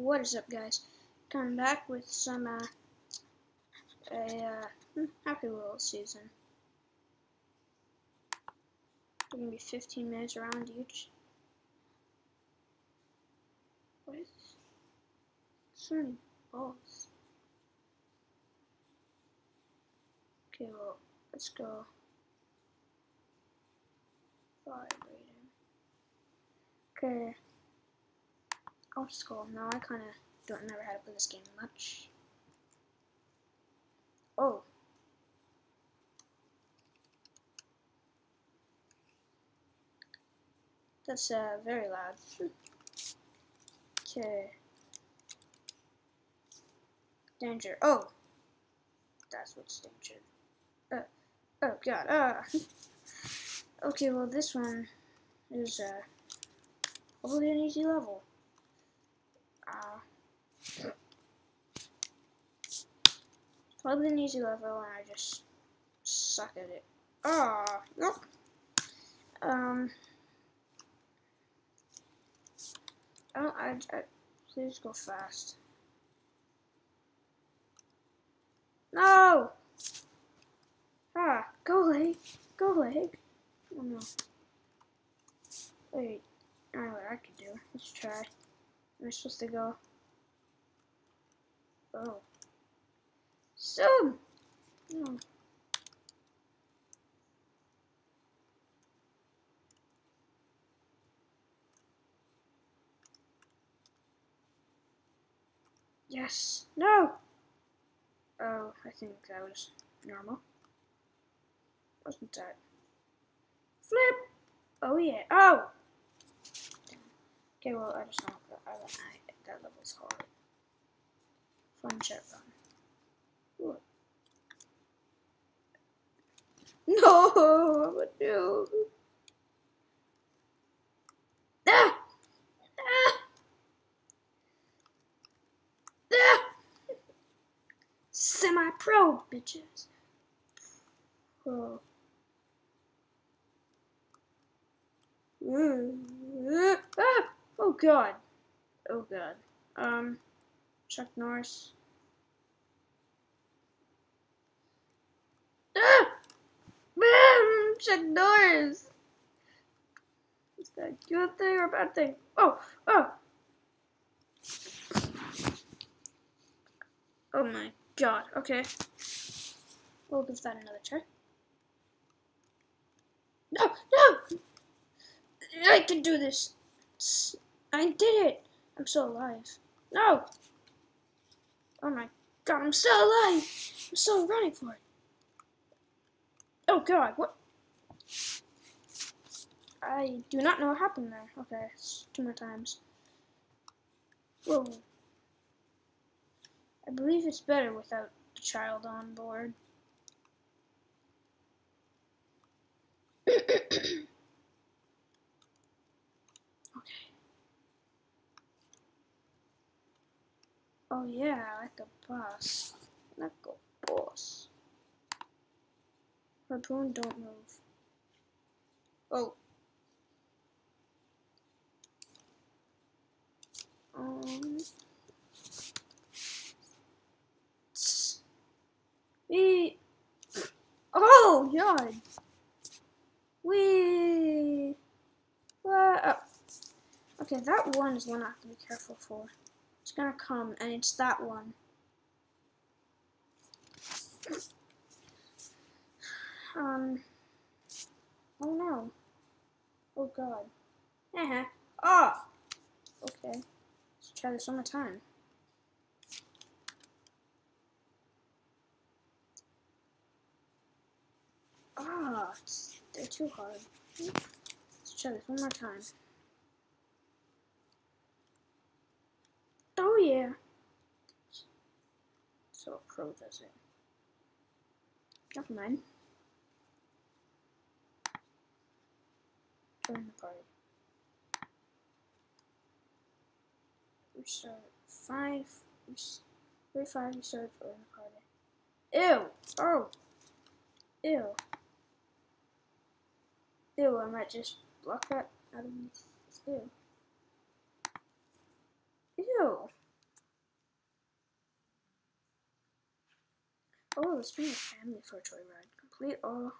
What is up, guys? Coming back with some Happy Wheels season. They're gonna be 15 minutes around each. What is so many balls? Okay, well, let's go. Vibrating. Okay. I'll just go. Now I kind of don't remember how to play this game much. Oh. That's very loud. Okay. Danger. Oh. That's what's danger. Oh god. Okay, well this one is probably an easy level. Probably an easy level, and I just suck at it. Nope. Please go fast. No! Go leg. Go leg. Oh no. Wait, I know what I could do. Let's try. Am I supposed to go? Oh. Zoom! No. Yes. No! Oh, I think that was normal. Wasn't that? Flip! Oh yeah. Oh! Okay, well, I just know that level's hard. Fun chat run. Ooh. No! I'm a noob. Ah! Ah! Ah! Semi-pro, bitches. Pro. Ah! Oh god. Oh god. Chuck Norris. Ah! Chuck Norris. Is that a good thing or a bad thing? Oh! Oh! Oh my god. Okay. We'll give that another try. No! No! I can do this. I did it. I'm still alive. No! Oh my god, I'm still alive! I'm still running for it. Oh god, what? I do not know what happened there. Okay, it's 2 more times. Whoa. I believe it's better without the child on board. Okay. Oh yeah, like a boss. Like a boss. Harpoon, don't move. Oh. We. Oh god. We. What? Oh. Okay, that one is one I have to be careful for. It's gonna come, and it's that one. Oh no. Oh god. Oh! Okay. Let's try this one more time. They're too hard. Let's try this one more time. Oh yeah. So a pro does it. Never mind. Join the party. Restart 5. Restart, join the party. Ew! Oh! Ew. Ew, I might just block that out of me. Ew. Ew. Oh, let's bring a family for a joyride. Complete all.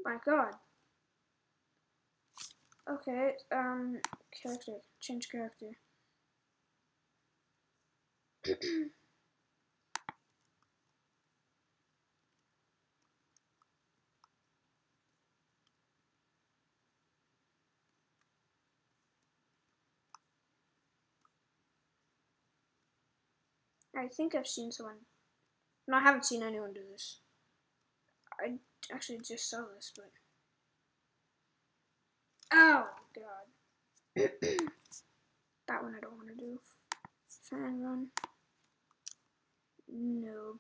My God. Okay, character. Change character. I think I've seen someone. No, I haven't seen anyone do this. I actually just saw this, but. Oh, God. That one I don't want to do. Fan run. Noob.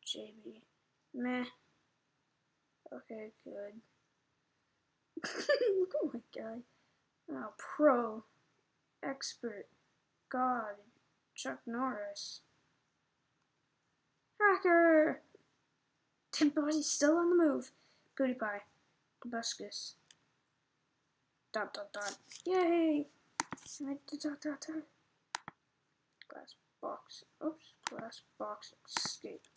JB. Meh. Okay, good. Look at my guy. Oh, pro. Expert. God. Chuck Norris. Hacker! Dead body's still on the move. PewDiePie. Tobuscus. ... Yay! Dot. Glass box. Oops. Glass box. Escape.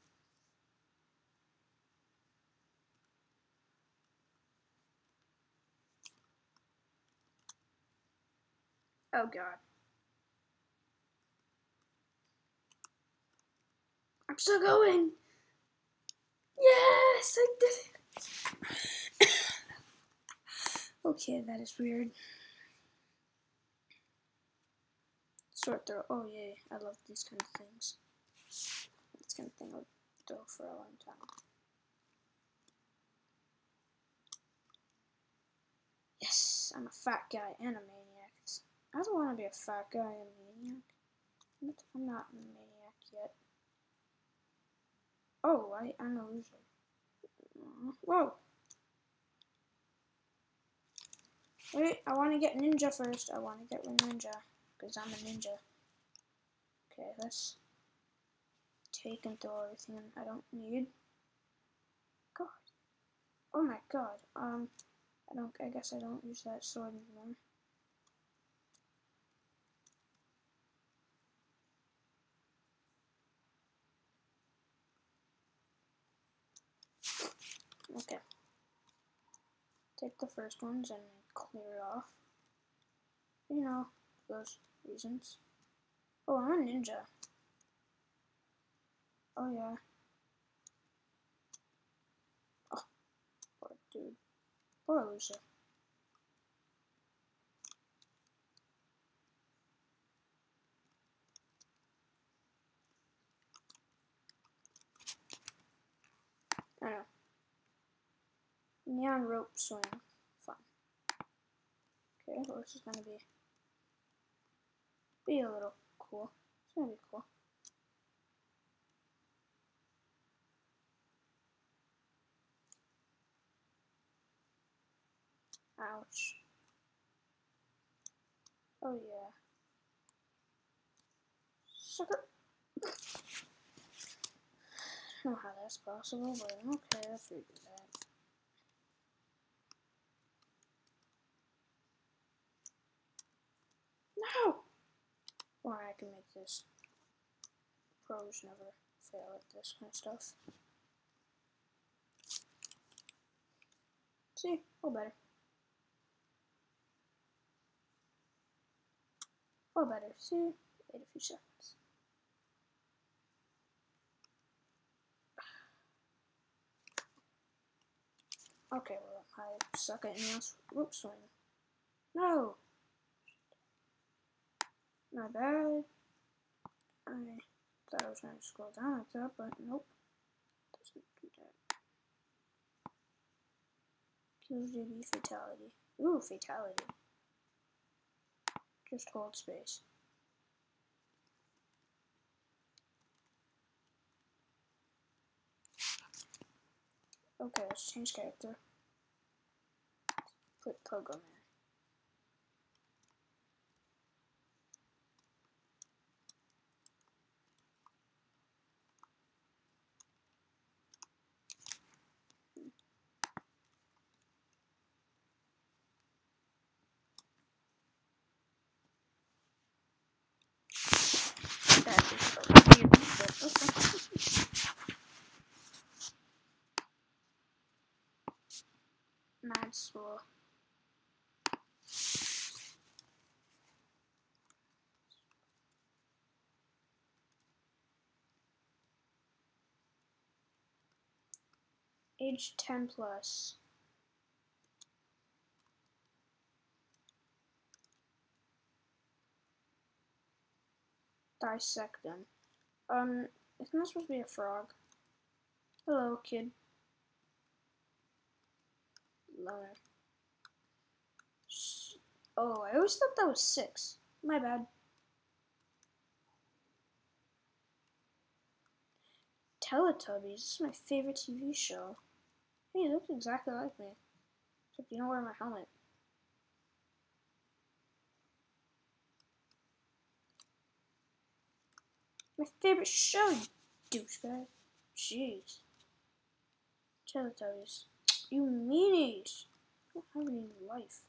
Oh, God. I'm still going! Yes! I did it! Okay, that is weird. Short throw. Oh, yay. I love these kind of things. This kind of thing I'll throw for a long time. Yes! I'm a fat guy and a maniac. I don't want to be a fat guy and a maniac. I'm not a maniac yet. Oh, I'm a loser. Whoa! Wait, I want to get ninja first. I want to get ninja. Because I'm a ninja. Okay, let's take and throw everything I don't need. God. Oh my God. I guess I don't use that sword anymore. Okay. Take the first ones and clear it off. You know, those reasons. Oh, I'm a ninja. Oh yeah. Oh, poor dude. Poor loser. I know. Neon rope swing. Fun. Okay, well this is gonna be a little cool. It's gonna be cool. Ouch. Oh yeah. Sucker. I don't know how that's possible, but okay, let's redo that. No! Or I can make this. Pros never fail at this kind of stuff. See? All better. All better. See? Wait a few seconds. Okay, well, I suck at anything else. Rope swing. No! My bad. I thought I was going to scroll down like that, but nope. Doesn't do that. Kills JB fatality. Ooh, fatality. Just hold space. Okay, let's change character. Put Pogo Man. school. Age 10 plus. Dissect them. It's not supposed to be a frog. Hello, kid. Lower. Oh, I always thought that was 6. My bad. Teletubbies. This is my favorite TV show. Hey, you look exactly like me. Except you don't wear my helmet. My favorite show, you douchebag. Jeez. Teletubbies. You meanies. I don't have any life.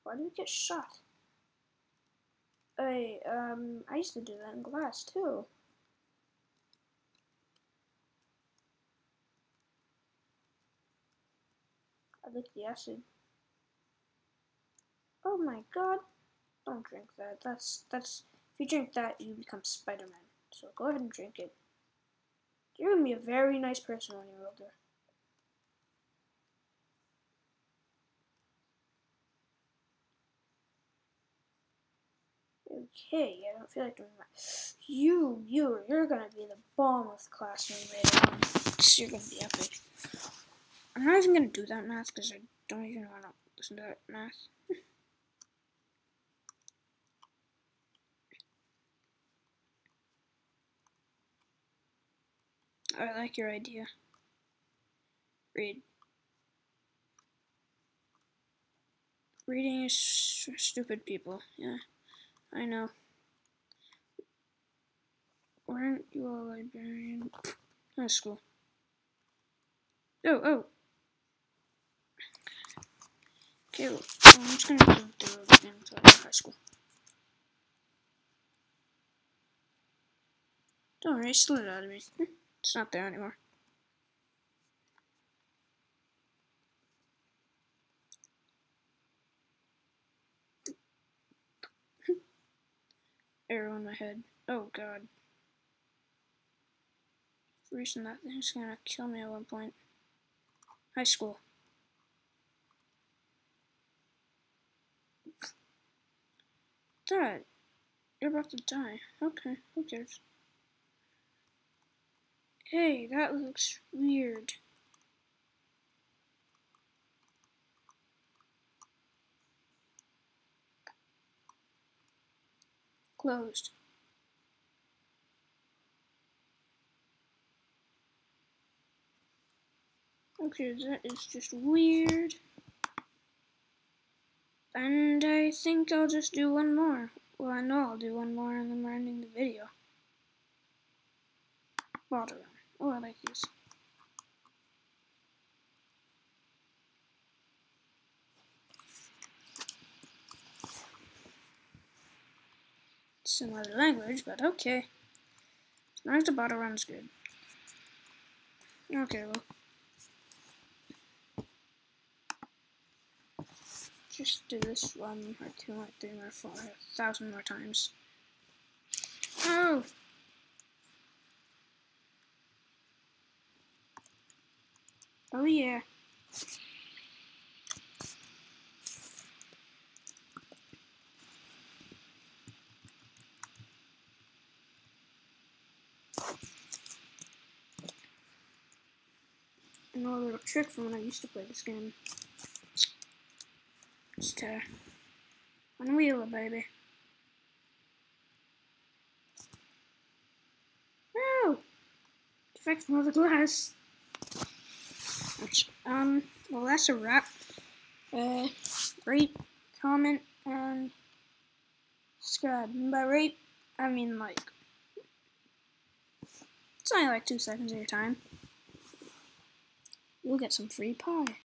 Why do we get shot? Hey, I used to do that in class too. I lick the acid. Oh my god. Don't drink that. That's if you drink that, you become Spider-Man. So go ahead and drink it. You're gonna be a very nice person when you're older. Okay, I don't feel like doing that. You're gonna be the bomb of the classroom later on. You're gonna be epic. I'm not even gonna do that math because I don't even want to listen to that math. I like your idea. Read. Reading is for stupid people. Yeah, I know. Weren't you a librarian? That's school. Oh. Okay, well, I'm just gonna go through it again until I go to high school. Don't worry, slid it out of me. It's not there anymore. Arrow in my head. Oh god. For reason that thing's gonna kill me at one point. High school. Dad, you're about to die. Okay, who cares? Hey, that looks weird. Closed. Okay, that is just weird. And I think I'll just do one more. Well, I know I'll do one more and then we're ending the video. Water run. Oh, I like these. It's another language, but okay. As long as the bottle run's good. Okay, well. Just do this 1 or 2 or 3 or 4, 1,000 more times. Oh! Oh yeah. I know a little trick from when I used to play this game. Just unwheel it, baby. No! Defect from the glass. Which, well, that's a wrap. Rate, comment, and subscribe. And by rate, I mean like. It's only like 2 seconds of your time. You'll get some free pie.